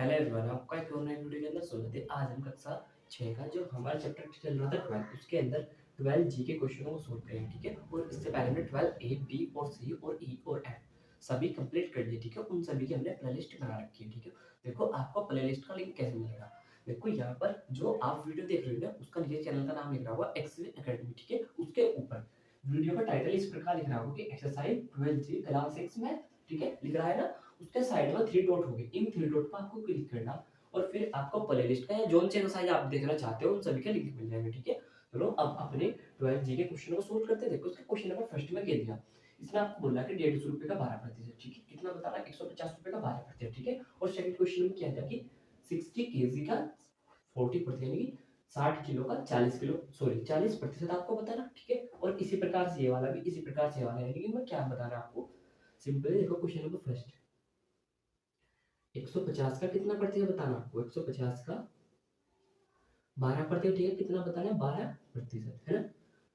Hello everyone, आपका एक और नई वीडियो के अंदर स्वागत है। आज हम कक्षा 6 का जो हमारा चैप्टर चल रहा था 12 उसके अंदर 12 जी के क्वेश्चनों को सोल्व करेंगे, ठीक है। और इससे पहले हमने 12 ए बी और सी और ई और एफ सभी कंप्लीट कर लिए, ठीक है। उन सभी की हमने प्लेलिस्ट बना रखी है, ठीक है। देखो आपको प्लेलिस्ट का लिंक कैसे मिलेगा। देखो यहाँ पर जो आप वीडियो देख रहे हो ना, उसका नीचे चैनल का नाम लिख रहा होगा एक्सेल एकेडमी, ठीक है। उसके ऊपर वीडियो का टाइटल इस प्रकार लिख रहा होगा कि एक्सरसाइज 12 जी क्लास 6 में, ठीक है, लिख रहा है ना। उसके साइड में 3 डॉट होंगे, इन 3 डॉट पर आपको क्लिक करना और फिर आपको प्लेलिस्ट का या जोन से एक्सरसाइज आप देखना चाहते हो उन सभी के लिंक मिल जाएंगे, ठीक है। चलो अब अपने 12 जी के क्वेश्चन को सोल्व करते हैं। देखो उसका क्वेश्चन नंबर फर्स्ट में कह दिया, इसने आपको बोला कि 150 रुपए का 12%, ठीक है। कितना बताना, 150 रुपए का 12%, ठीक है। और सेकंड क्वेश्चन में क्या था कि 60 केजी का 40%, यानी कि 60 किलो का 40 किलो, सॉरी 40% आपको बताना, ठीक है। और इसी प्रकार से ये वाला भी, इसी प्रकार से ये वाला, यानी कि मैं क्या बताना आपको सिंपली। देखो क्वेश्चन नंबर फर्स्ट, 150 का कितना प्रतिशत बताना आपको, 150 का 12%, ठीक है। कितना बताना है, 12%, है ना।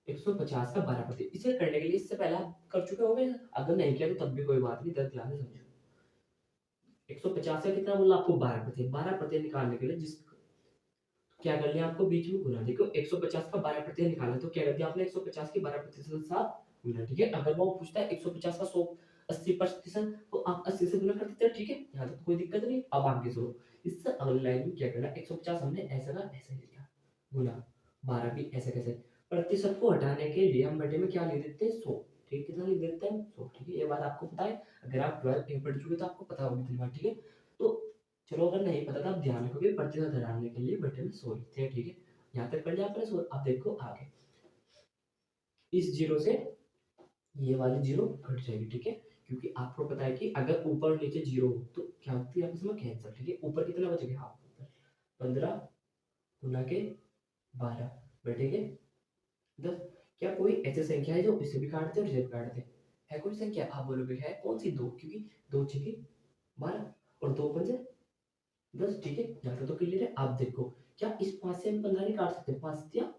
150 का 12%, इसे करने के लिए इससे पहले आप कर चुके होंगे, अगर नहीं किया तो तब भी कोई बात नहीं, दस ध्यान से समझो। 150 का कितना बोला आपको, 12%। 12% निकालने के लिए जिस क्या कर लिया आपको बीच में गुना, देखो 150 का 12% निकालना, तो क्या कर दिया आपने 150 की 12% के साथ गुना, ठीक है। अगर वो पूछता है 150 का 100 80%, तो आप 80 से गुना कर देते हैं, ठीक है। यहाँ तक कोई दिक्कत नहीं। अब आगे सुनो, इससे अगली लाइन में क्या करना, 150 हमने ऐसा का ऐसा ले लिया गुना 12 भी ऐसे कैसे। प्रतिशत को हटाने के लिए हम बटे में क्या लिख देते हैं, 100, ठीक है। कितना लिख देते हैं, 100, ठीक है। ये बात आपको पता है, अगर आप 12 ए पढ़ चुके तो आपको पता होगी इतनी बात, ठीक है। तो चलो अगर नहीं पता था, आप ध्यान रखोगे प्रतिशत हटाने के लिए बटे में 100 लिखते हैं, ठीक है। यहाँ तक कर लिया आपने 100। अब देखो आगे, इस जीरो से ये वाली जीरो कट जाएगी, ठीक है। क्योंकि आपको पता है कि अगर ऊपर नीचे जीरो हो तो क्या होती है आपस में कैंसिल, ठीक है। ऊपर कितना बच गया, हाँ 15 गुना के 12 बटे के 10। क्या कोई ऐसी संख्या है जो इसे भी काटते और इसे भी काटते है? कोई संख्या? आप बोलोगे है कौन सी, दो, क्योंकि दो छके 12 और दो पंजे 10, ठीक है। यहाँ तो क्लियर है। आप देखो, क्या इस 5 से हम 15 नहीं काट सकते, 5 दिया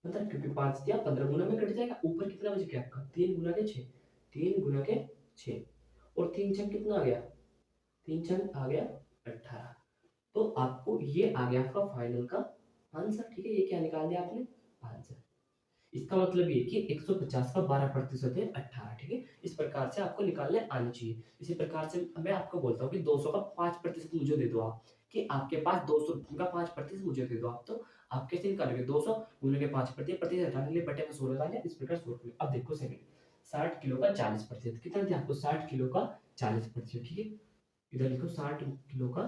15, क्योंकि 5 दिया 15 गुना में कट जाएगा। ऊपर कितना बच गया आपका, 3 गुना के 6, 3 गुना के 6, और 3 छक कितना आ गया, 3 छक आ गया 18। तो आपको ये आ गया आपका फाइनल का आंसर, ठीक है। ये क्या निकाल दिया आपने, आंसर। इसका मतलब ये कि 150 का 12% है 18, ठीक है। इस प्रकार से आपको निकालने आनी चाहिए। इसी प्रकार से मैं आपको बोलता हूँ कि 200 का 5% मुझे दे दो आप, कि आपके पास 200 का 5% मुझे दे दो आप, तो आप कैसे निकालोगे, 200 गुने के 5%, प्रतिशत हटाने के लिए बटे में 100 लगा लिया, इस प्रकार 100 रुपये। अब देखो सेकंड, 60 किलो का 40%, कितना दिया आपको, 60 किलो का 40%, ठीक है। इधर लिखो 60 किलो का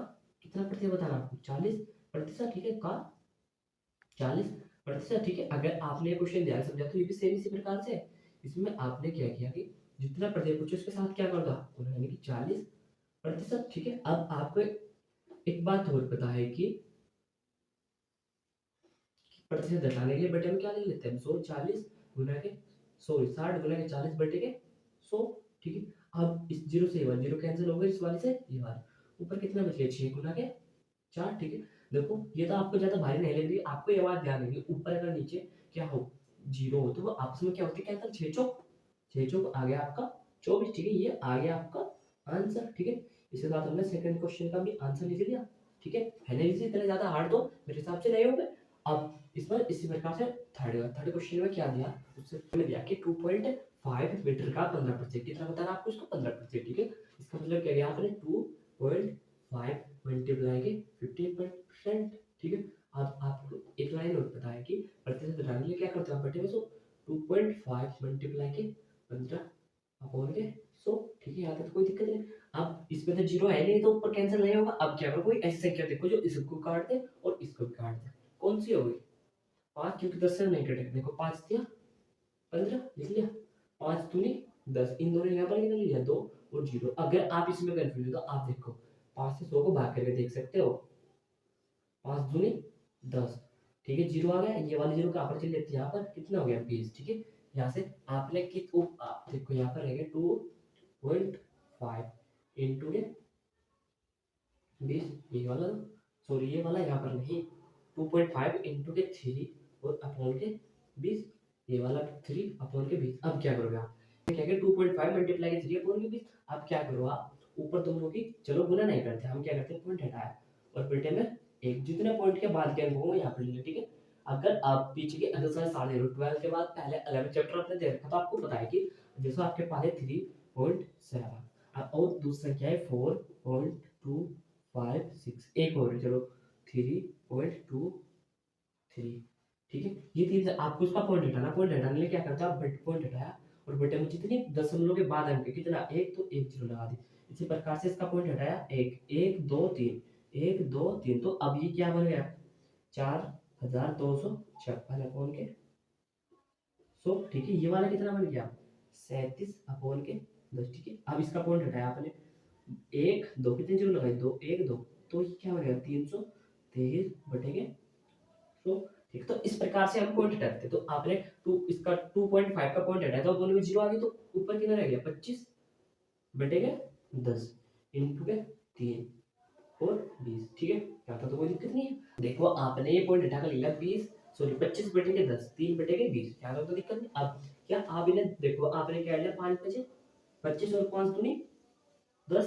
कितना प्रतिशत बताना आपको, 40%, ठीक है, का 40%, ठीक है। अगर आपने ये क्वेश्चन ध्यान से समझा तो ये भी सेम इसी प्रकार से है। इसमें आपने क्या किया कि जितना प्रतिशत पूछे उसके साथ क्या कर दो, यानी कि 40%, ठीक है। अब आपको एक बात और पता है कि प्रतिशत घटाने के लिए बटे में क्या लिख लेते हैं, 100, 40 गुना के, सॉरी 60 गुना के 40 बटे के 100, ठीक है। अब इस जीरो से ये वाला जीरो कैंसिल हो गया, इस वाले से ये वाला, ऊपर कितना बच गया, 6 गुना के 4, ठीक है। देखो ये तो आपको ज्यादा भारी नहीं लग रही, आपको ये बात ध्यान रखनी, ऊपर अगर नीचे क्या हो जीरो हो तो वो आपस में क्या होती है, कैंसिल, 6 चौक आ गया आपका 24, ठीक है। ये आ गया आपका आंसर, ठीक है। इसके साथ हमने सेकंड क्वेश्चन का भी आंसर लिख लिया, ठीक है ना। इसी इतने ज्यादा हार्ड तो मेरे हिसाब से नहीं होंगे। अब इसमें इसी प्रकार से थर्ड क्वेश्चन में क्या दिया, उससे पहले दिया कि 2.5 मीटर का 15%, कितना बताना आपको, इसको 15%, ठीक है। इसका मतलब क्या गया आपने 2.5 मल्टीप्लाई के 15%, ठीक है। अब आपको एक लाइन और पता है कि प्रतिशत घटाने के लिए क्या करते हैं, बटे में 100, 2.5 मल्टीप्लाई के 15 अपॉन के 100, ठीक है। यहाँ तक तो कोई दिक्कत नहीं। अब इसमें तो जीरो है नहीं तो ऊपर कैंसिल नहीं होगा। अब क्या करो, कोई ऐसी संख्या देखो जो इसको काट दे और इसको भी काट दे, कौन सी होगी, 5, क्योंकि 10 से नहीं कटेगा। देखो 5 दिया 15 लिख लिया, 5 दूनी 10, इन दोनों यहाँ पर निकल लिया 2 और 0। अगर आप इसमें कंफ्यूज हो तो आप देखो 5 से 100 को भाग करके देख सकते हो, 5 दूनी 10, ठीक है। 0 आ गया, ये वाली 0 कहाँ पर चली जाती है, यहाँ पर कितना हो गया 20, ठीक है। यहाँ से आपने आप देखो यहाँ पर रहेगा 2.5 इंटू के 20, ये वाला, सॉरी ये वाला यहाँ पर नहीं, 2.5 इंटू के 3 और अपॉन के 20, ये वाला 3 अपॉन के 20। अब क्या करोगे आप, क्या 2.5 मल्टीप्लाई के 3 अपॉन के 20। अब क्या करो आप, ऊपर दोनों की चलो गुना नहीं करते, हम क्या करते हैं पॉइंट हटाया और बेटे में एक जितने पॉइंट के बाद के अंक होंगे यहाँ पर ले, ठीक है। अगर आप पीछे के एक्सरसाइज 12 के बाद पहले 11 चैप्टर आपने दे रखा तो आपको पता है कि जैसे आपके पास है 3.7 और दूसरा क्या है 4.256 एक और चलो 3.23, ठीक है। ये तीन आपको उसका पॉइंट हटाना, पॉइंट हटाने के लिए क्या करता है आप पॉइंट हटाया और बेटे में जितनी दशमलव के बाद अंक कितना एक तो एक जीरो लगा दी। इसी प्रकार से इसका पॉइंट हटाया एक एक दो तीन, एक दो तीन, तो अब ये क्या बन गया 4256 अपॉन के 100, ठीक है। ये वाला कितना बन गया 37 अपॉन के 10, ठीक है। अब इसका पॉइंट हटाया आपने एक दो कितने जीरो लगाए दो एक दो, तो ये क्या हो गया 323 बटेगे 100, ठीक। तो इस प्रकार से हम पॉइंट हटाते, तो आपने इसका 2.5 का पॉइंट हटाया तो दोनों में जीरो आ गई, तो ऊपर कितना रह गया 25 बटेगे 10 इंटू के 3 और 20, ठीक है। क्या था तो कोई दिक्कत नहीं है। देखो आपने ये पॉइंट हटा कर लिया 20 सॉरी 25 बटेगे 10 3 बटेगे 20, क्या था तो दिक्कत नहीं। अब क्या आप इन्हें देखो आपने क्या लिया 5 बचे 25 और 5 दूनी 10,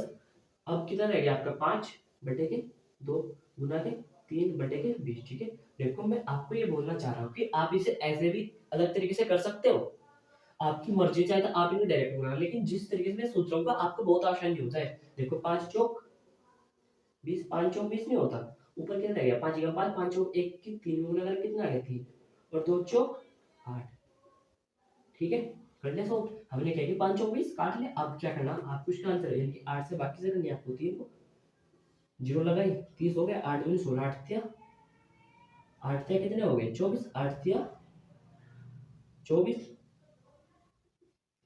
अब कितना रह गया आपका 5 बटेगे 2 गुना के 3 बटेगे 20, ठीक है। देखो मैं आपको ये बोलना चाह रहा हूँ कि आप इसे ऐसे भी अलग तरीके से कर सकते हो, आपकी मर्जी, चाहे तो आप इन्हें डायरेक्ट बनाना, लेकिन जिस तरीके से मैं सोच रहा हूँ आपको बहुत आसानी होता है। देखो 5 चौक 20, 5 चौक 20 नहीं होता, ऊपर कितना रह गया 5 का 5, 5 चौक 1 की 3 गुना करके कितना आ गया 3 और 2 चौक 8, ठीक है। कर लिया सो हमने क्या कि 5 चौक 20 काट लिया। अब क्या करना आपको इसका आंसर यानी कि 8 से बाकी से करनी है आपको 3 को जीरो लगाई 30 हो गया 8 दूनी 16 8 थिया 8 थिया कितने हो गए 24 8 थिया 24,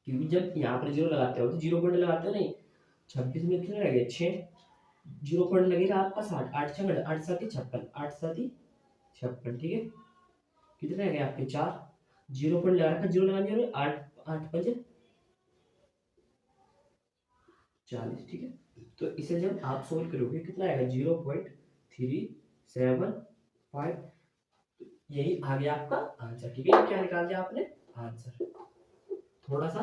क्योंकि जब यहाँ पर जीरो लगाते हो तो जीरो पॉइंट लगाते हो नहीं, 26 में कितने रह गए 6 जीरो पॉइंट लगेगा आपका 60 8 6 8 7 56 8 7 56, ठीक है। कितने रह गए आपके 4 जीरो पॉइंट लगा रखा, जीरो लगाने वाले 8 8 5 40, ठीक है। तो इसे जब आप सोल्व करोगे कितना आएगा 0.375, यही आ गया आपका आंसर, ठीक है। क्या निकाल दिया आपने आंसर, थोड़ा सा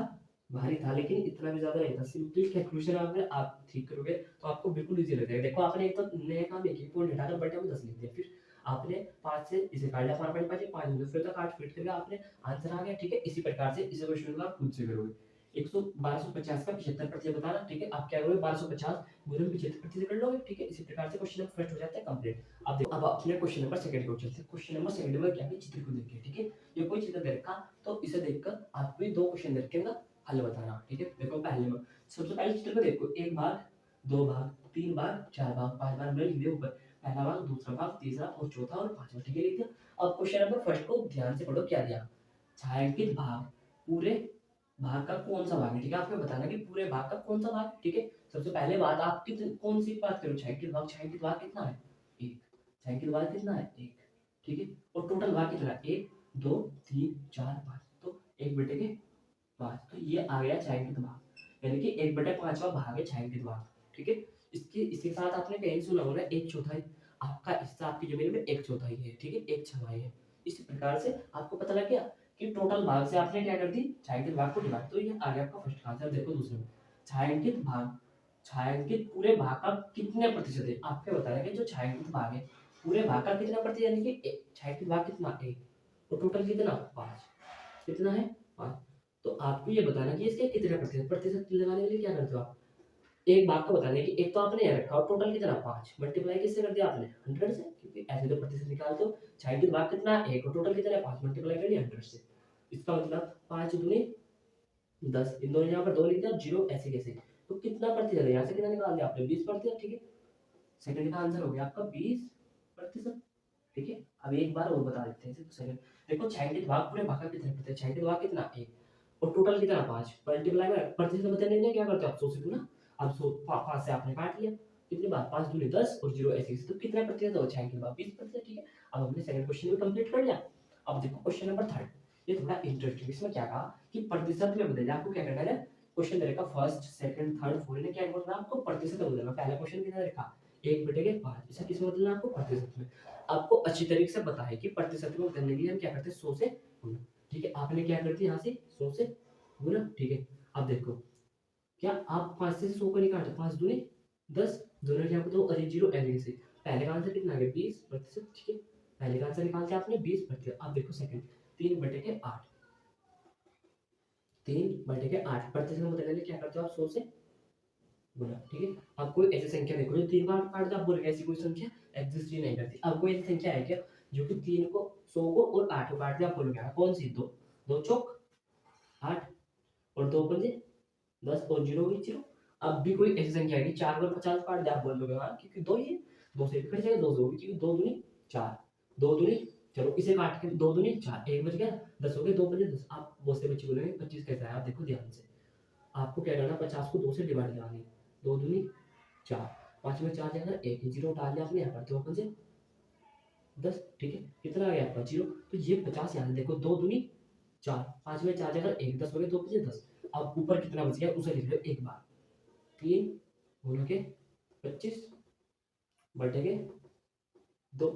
भारी था लेकिन इतना भी ज्यादा नहीं था, सिंपली कैलकुलेशन अगर आप ठीक करोगे तो आपको बिल्कुल इजी लगेगा। देखो आपने एक तो नया काम एक ही पॉइंट हटाकर बटे में 10 लिख दिया, फिर आपने 5 से इसे काट लिया 5.5 5 फिर तक 8 फिट करके आपने आंसर आ गया, ठीक है। इसी प्रकार से इस क्वेश्चन को आप खुद से करोगे 1250 का 75% बताना, ठीक है। आप क्या करोगे 1250 गुना 75% कर लोगे, ठीक है। इसी प्रकार से क्वेश्चन नंबर फर्स्ट हो जाता है कंप्लीट। अब देखो अब अपने क्वेश्चन नंबर सेकंड को चलते हैं। क्वेश्चन नंबर सेकंड में क्या है चित्र को देखिए, ठीक है। ये कोई चित्र दे रखा तो इसे देखकर आपको ये दो क्वेश्चन दे रखे हैं हल बताना, ठीक है। देखो पहले में सबसे पहले चित्र को देखो, एक भाग दो भाग तीन भाग चार भाग पांच भाग मैंने लिख दिया ऊपर, पहला भाग दूसरा भाग तीसरा और चौथा और पांचवा, ठीक है लिख दिया। अब क्वेश्चन नंबर फर्स्ट को ध्यान से पढ़ो, क्या दिया छायांकित भाग पूरे भाग का कौन सा भाग है, ठीक है। आपको बताना कि पूरे भाग का कौन सा भाग, ठीक है। सबसे पहले बात आप कौन सी बात करो छायांकित भाग कितना है एक, छायांकित भाग कितना है एक, ठीक है। और टोटल भाग कितना है 1 2 3 4 5, तो 1 बटे के 5, तो ये आ गया छायांकित भाग, यानी कि 1/5वां भाग है छायांकित भाग, ठीक है। इसके साथ आपने कहीं सुना होगा 1/4 आपका हिस्सा आपकी जमीन में 1/4 है, ठीक है 1/6 है। इसी प्रकार से आपको पता लग गया कि टोटल भाग से आपने क्या कर दी छायांकित भाग को डिवाइड, तो ये आ गया आपका फर्स्ट आंसर। देखो दूसरे में छायांकित भाग, छायांकित पूरे भाग का कितने प्रतिशत है, आपको बताना कि जो छायांकित भाग है पूरे भाग का कितना प्रतिशत, यानी कि छायांकित भाग कितना 1 और टोटल कितना 5, कितना है 5। तो आपको ये बताना कि इसके कितने प्रतिशत, प्रतिशत लगाने के लिए क्या करते हो आप एक भाग को बताने की, एक तो आपने यहाँ रखा और टोटल कितना 5 मल्टीप्लाई किससे कर दिया आपने 100 से, क्योंकि ऐसे तो प्रतिशत निकालते हो। छायांकित भाग कितना है 1 और टोटल कितना है 5 मल्टीप्लाई कर दिया 100 से, इसका मतलब 5 दूनी 10, इन दोनों यहाँ पर 2 लिख दिया 0 ऐसे कैसे, तो कितना प्रतिशत है यहाँ से कितना निकाल दिया आपने 20%, ठीक है। सेकंड का आंसर हो गया आपका 20%, ठीक है। अब एक बार और बता देते हैं सेकंड, देखो छायांकित भाग पूरे भाग का कितने प्रतिशत, छायांकित भाग कितना 1 और टोटल कितना 5 मल्टीप्लाई में प्रतिशत बताने के क्या करते हो आप 100 से गुना, अब 5 से आपने काट लिया कितनी बार 5 दूनी 10 और 0 ऐसे तो कितना प्रतिशत हो छायांकित भाग 20%, ठीक है। अब हमने सेकंड क्वेश्चन भी कंप्लीट कर लिया। अब देखो क्वेश्चन नंबर थर्ड, ये थोड़ा इंटरेस्टिंग, इसमें क्या कहा कि प्रतिशत में बदलना, आपको क्या करना है क्वेश्चन दे रखा फर्स्ट सेकंड थर्ड फोर्थ ने क्या करना आपको प्रतिशत में बदलना। पहला क्वेश्चन कितना रखा 1/5, इसे किस में बदलना आपको प्रतिशत में। आपको अच्छी तरीके से पता है कि प्रतिशत में बदलने के लिए हम क्या करते हैं 100 से गुना, ठीक है। आपने क्या कर दिया यहाँ से 100 से गुना, ठीक है। अब देखो क्या आप 5 से 100 को नहीं काटते, 5 दूनी 10, दोनों क्या होता है अरे जीरो एवरी से। पहले का आंसर कितना आ गया 20%, ठीक है। पहले का आंसर निकालते आपने 20%। अब देखो सेकंड, 3/8, 3/8 का मतलब क्या करते हो आप 100 से गुना, ठीक है। अब कोई ऐसी संख्या देखो जो 3 को 8 काट दे, आप बोलोगे ऐसी कोई संख्या एग्जिस्ट ही नहीं करती। अब कोई ऐसी संख्या है क्या जो कि 3 को 100 को और 8 को काट दे, आप बोलोगे कौन सी? 2, 2 चौक 8 और 2 पंजे 10 और 0 की 0। अब भी कोई ऐसी संख्या है कि 4 को 50 काट दे, आप बोल दोगे हाँ क्योंकि 2 ही है, 2 से भी कट जाएगा, 2 से होगी क्योंकि 2 दूनी 4, 2 दूनी, चलो इसे काट के 2 दूनी 4, 1 बच गया, 10 हो गए, 2 पंजे 10। आप बहुत से बच्चे बोलेंगे 25 कैसे आया? आप देखो ध्यान से, आपको क्या करना, 50 को 2 से डिवाइड करानी, 2 दूनी 4, 5 में 4 जाएगा 1, 0 डाल दिया आपने यहाँ पर, 2 पंजे 10, ठीक है। कितना आ गया आपका 0। तो ये 50 यहाँ से देखो, 2 दूनी 4, 5 में 4 जाएगा 1, 10 हो गए, 2 पंजे 10। अब ऊपर कितना बच गया उसे लिख लो एक बार, 3 गुना के 25 बटे के 2,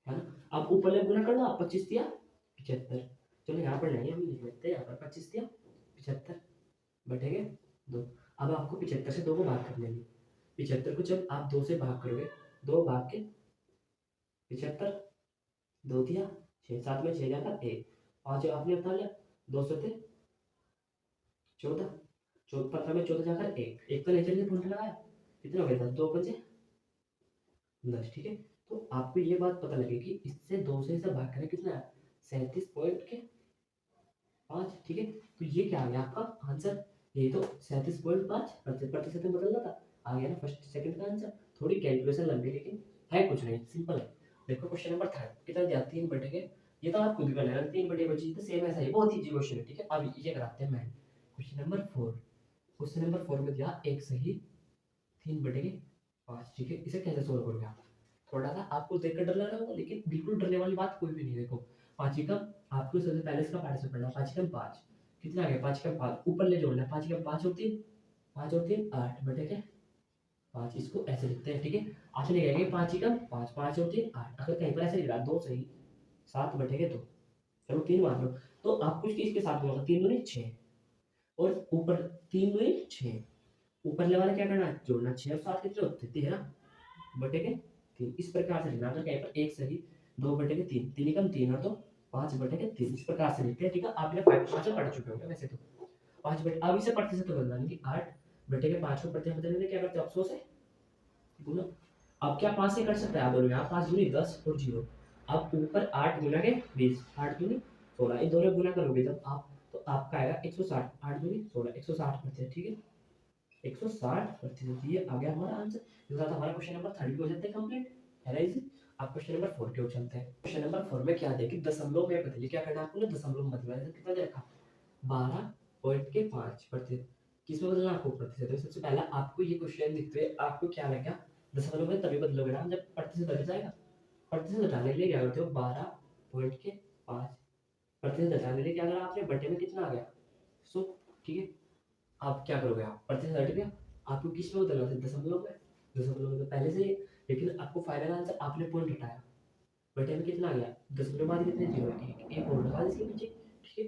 है ना। अब ऊपर ले गुना कर लो आप, 25 दिया 75, चलो यहाँ पर नहीं हम लिख लेते हैं, यहाँ पर 25 दिया 75 बटे के 2। अब आपको 75 से 2 को भाग कर लेंगे, 75 को जब आप 2 से भाग करोगे, 2 भाग के 75, 2 दिया 6, 7 में 6 जाता 1, 5 आपने बता लिया, 2 से थे 14, 14 में 14 जाकर 1, 1 तो नहीं चलिए पॉइंट लगाया, कितना हो गया 10, 2 पंजे 10, ठीक है। तो आपको ये बात पता लगेगी इससे 2 से इसे भाग करें कितना है 37.5, ठीक है। तो ये क्या आ गया आपका आंसर, ये तो 37.5 प्रतिशत में बदल रहा था, आ गया ना फर्स्ट सेकंड का आंसर। थोड़ी कैलकुलेशन लंबी लेकिन है कुछ नहीं, सिंपल है। देखो क्वेश्चन नंबर 3 कितना दिया 3 बटे के, ये तो आप खुद कर लेना, 3 बटे बची तो सेम ऐसा ही, बहुत इजी क्वेश्चन है, ठीक है। अब ये कराते हैं मैं क्वेश्चन नंबर 4। क्वेश्चन नंबर 4 में दिया एक सही 3 बटे के 5, ठीक है। इसे कैसे सोल्व करोगे आप, थोड़ा सा आपको देखकर डर लग रहा होगा लेकिन बिल्कुल डरने वाली बात कोई भी नहीं है। देखो 5 का आपको सबसे पहले इसका पार्ट से पढ़ना, 5 का 5 कितना आ गया, 5 का 5 ऊपर ले जोड़ना, 5 का 5 और 3, 5 और 3 8 बटे के 5, इसको ऐसे लिखते हैं, ठीक है। आपने लिखेंगे 5 का 5, 5 और 3 8, अगर कहीं पर ऐसे लिखा 2 सही 7 बटे के 2, चलो 3 मान लो, तो आपको इसके साथ में होगा 3 दूनी 6 और ऊपर 3 दूनी 6, ऊपर वाला क्या करना है जोड़ना, 6 और 7 कितने होते हैं 13 बटे के 3, इस प्रकार से लिखना, अगर कहीं पर एक सही 2 बटे के 3, 3 कम 3 और 2 5 बटे के 3, इस प्रकार से लिखते हैं, ठीक है। आपने 5 से पढ़ चुके होंगे वैसे तो 5 बटे, अब इसे प्रतिशत बदलना नहीं, 8 बटे के 5 को प्रतिशत बदलने में क्या करते हो आप 100 से गुना। अब क्या 5 से कर सकते हैं आप बोलोगे, आप 5 दूनी 10 और 0, अब ऊपर 8 गुना के 20, 8 दूनी 16, इन दोनों गुना करोगे जब आप तो आपका आएगा 160, 8 दूनी 16, 160%, ठीक है। 160%, ये आ गया हमारा आंसर। इसके साथ हमारा क्वेश्चन नंबर 30 हो जाता है कंप्लीट, है ना इजी। आप क्वेश्चन नंबर 4 की ओर चलते हैं। क्वेश्चन नंबर 4 में क्या देखिए दशमलव में बदलिए, क्या करना है आपको ना दशमलव में बदलना है, कितना दे रखा 12.5%, किसमें बदलना आपको प्रतिशत में। सबसे पहला आपको ये क्वेश्चन देखते हुए आपको क्या लगा, दशमलव में तभी बदलोगे ना जब प्रतिशत हट जाएगा। प्रतिशत हटाने के लिए क्या करते हो 12.5 प्रतिशत हटाने के लिए क्या करा आपने, बटे में कितना आ गया 100, ठीक है। आप क्या करोगे, आप प्रतिशत हट गया, आपको किस में बदलना था दशमलव में, दशमलव में तो पहले से ही है, लेकिन आपको फाइनल आंसर आपने पॉइंट हटाया, बटे में कितना आ गया, दशमलव के बाद कितने जीरो, एक और लगा इसके पीछे, ठीक है।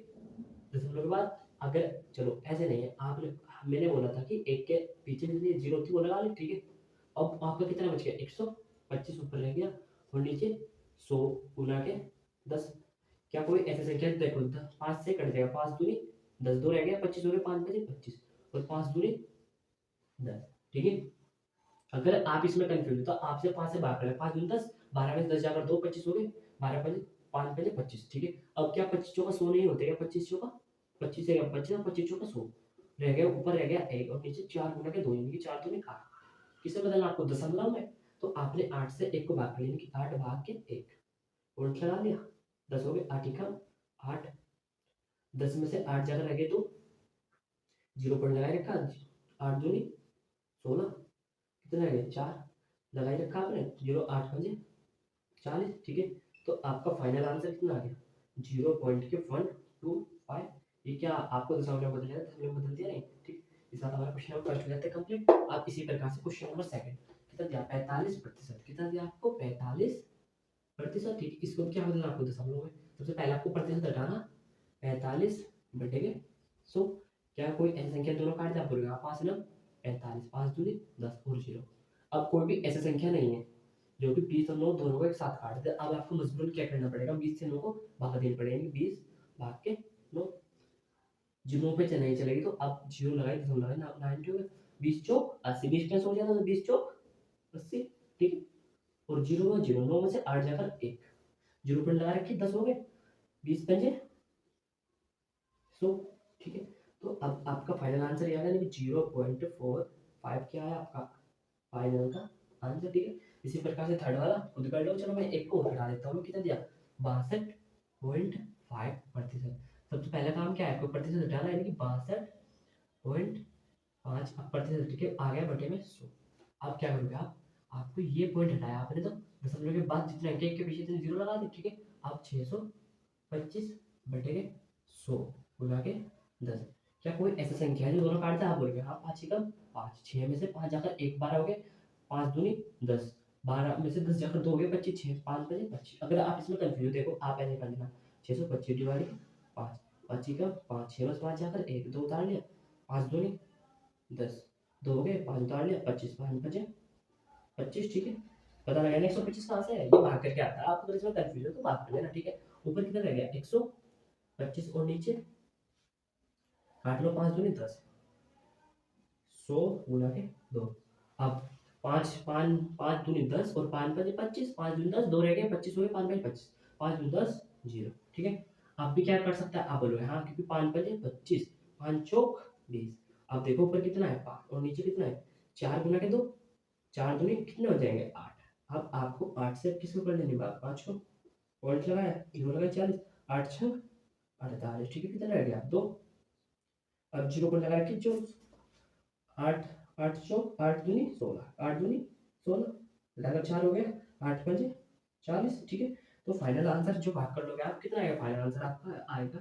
दशमलव के बाद अगर चलो ऐसे नहीं है, आपने मैंने बोला था कि एक के पीछे जितनी जीरो थी वो लगा ली, ठीक है। अब आपका कितना बच गया 125 ऊपर रह गया और नीचे 100 गुना के 10। क्या कोई ऐसी संख्या देखो 5 से कट जाएगा, 5 दूनी 10, 2 रह गया 25 हो गया, 5 बचे 25 और 5 दूनी 10, ठीक है। अगर आप इसमें कंफ्यूज हो तो आपसे 5 से भाग करें, 5 दूनी 10, 12 में 10 जाकर 2 25 हो गए, 12 5 5 पहले 25, ठीक है। अब क्या 25 चौका 100 नहीं होते क्या, 25 चौका 25 से 25 और 25 चौका 100 रह गया, ऊपर रह गया 1 और नीचे 4 गुना के 2 यानी कि 4 दूनी 8। किसे बदलना आपको दशमलव में, तो आपने 8 से 1 को भाग कर यानी कि 8 भाग के 1 उल्टा लगा लिया, 10 हो गए 8 ही कम 8, 10 में से 8 जाकर रह गए तो 0 पॉइंट लगाए रखा, 8 दूनी 16, कितना रह गया 4 लगाई रखा आपने, 0 8 पंजे 40, ठीक है। तो आपका फाइनल आंसर कितना आ गया 0.125, ये क्या आपको दशमलव में बदल जाता है, दशमलव में बदल दिया नहीं, ठीक। इस साथ हमारा क्वेश्चन नंबर फर्स्ट हो जाता है कंप्लीट। अब इसी प्रकार से क्वेश्चन नंबर सेकंड कितना दिया 45%, कितना दिया आपको 45%, ठीक। इसको क्या बदलना आपको दशमलव में, सबसे पहले आपको प्रतिशत हटाना 45 बटे के 100, क्या कोई ऐसी संख्या दोनों काट दे? आप बोलोगे हाँ 5 9 45, 5 दूनी 10 और 0। अब कोई भी ऐसी संख्या नहीं है जो कि 20 और 9 दोनों को एक साथ काट दे। अब आपको मजबूरन क्या करना पड़ेगा, 20 से 9 को भाग देना पड़ेगा, 20 भाग के 9। जीरो पे नहीं चलेगी तो आप जीरो लगाए, दशमलव लगाए, 90 हो गया। 20 चौक 80, 20 कैंसिल हो जाता है तो 20 चौक 80, ठीक है। और जीरो में जीरो, 9 में से 8 जाकर 1, जीरो पॉइंट लगा रखिए, 10 हो गए, 20 पंजे 100, ठीक है। तो अब आपका फाइनल आंसर याद है, 0.45 क्या है आपका फाइनल का आंसर, ठीक है। इसी प्रकार से थर्ड वाला खुद कर लो। चलो मैं एक को और हटा देता हूँ, कितना दिया 62.5%। सबसे पहला काम क्या है, आपको प्रतिशत हटाना है, यानी कि 62.5 अब प्रतिशत, ठीक है, आ गया बटे में 100। अब क्या करोगे आप, आपको ये पॉइंट हटाया आपने तो दशमलव के बाद जितने अंक के पीछे इतने जीरो लगा दे, ठीक है। अब 625 बटे के 100 गुना के 10। क्या कोई ऐसी संख्या है जो दोनों काटता है? आप बोलोगे हाँ 5 एकम 5, 6 में से 5 जाकर 1 12 हो गए, 5 दूनी 10, 12 में से 10 जाकर 2 हो गए 25, 6 5 बजे 25। अगर आप इसमें कंफ्यूज हो, देखो आप ऐसे कर लेना, 625 डिवाइड 5, 5 एकम 5, 6 में से 5 जाकर 1 2 उतार लिया, 5 दूनी 10, 2 हो गए, 5 उतार लिया, 25 5 बचे 25, ठीक है। पता लगाना 125 कहाँ से है, ये भाग करके आता है। आपको अगर इसमें कंफ्यूज हो तो भाग कर लेना, ठीक है। ऊपर कितना रह गया 125 और नीचे काट लो, 5 दूनी 10, 100 गुना के 2। अब 5 5 5 दूनी 10 और 5 5 25, 5 दूनी 10, 2 रह गए 25 हो गए, 5 5 25, 5 दूनी 10 0, ठीक है। आप भी क्या कर सकते हैं, आप बोलो हाँ क्योंकि 5 5 25, 5 चौक 20। अब देखो ऊपर कितना है 5 और नीचे कितना है 4 गुना के 2, 4 दूनी कितने हो जाएंगे 8। अब आपको 8 से किसको कर लेनी बात, 5 को पॉइंट लगाया, जीरो लगाया, 40, 8 छंग 48, ठीक है। कितना रह गया 2। अब जीरो को लगा के जो 8 8 चौक 8 दूनी 16, 8 दूनी 16 लगाकर 4 हो गया, 8 पंजे 40, ठीक है। तो फाइनल आंसर जो भाग कर लोगे आप, कितना आएगा फाइनल आंसर आपका आएगा,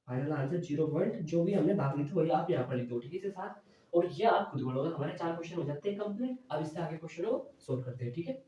फाइनल आंसर 0 पॉइंट जो भी हमने भाग ली थी वही आप यहाँ पर लिख दो, ठीक है, इसके साथ। और ये आप खुद बोलोगे, हमारे 4 क्वेश्चन हो जाते हैं कंप्लीट। अब इससे आगे क्वेश्चन को सोल्व करते हैं, ठीक है।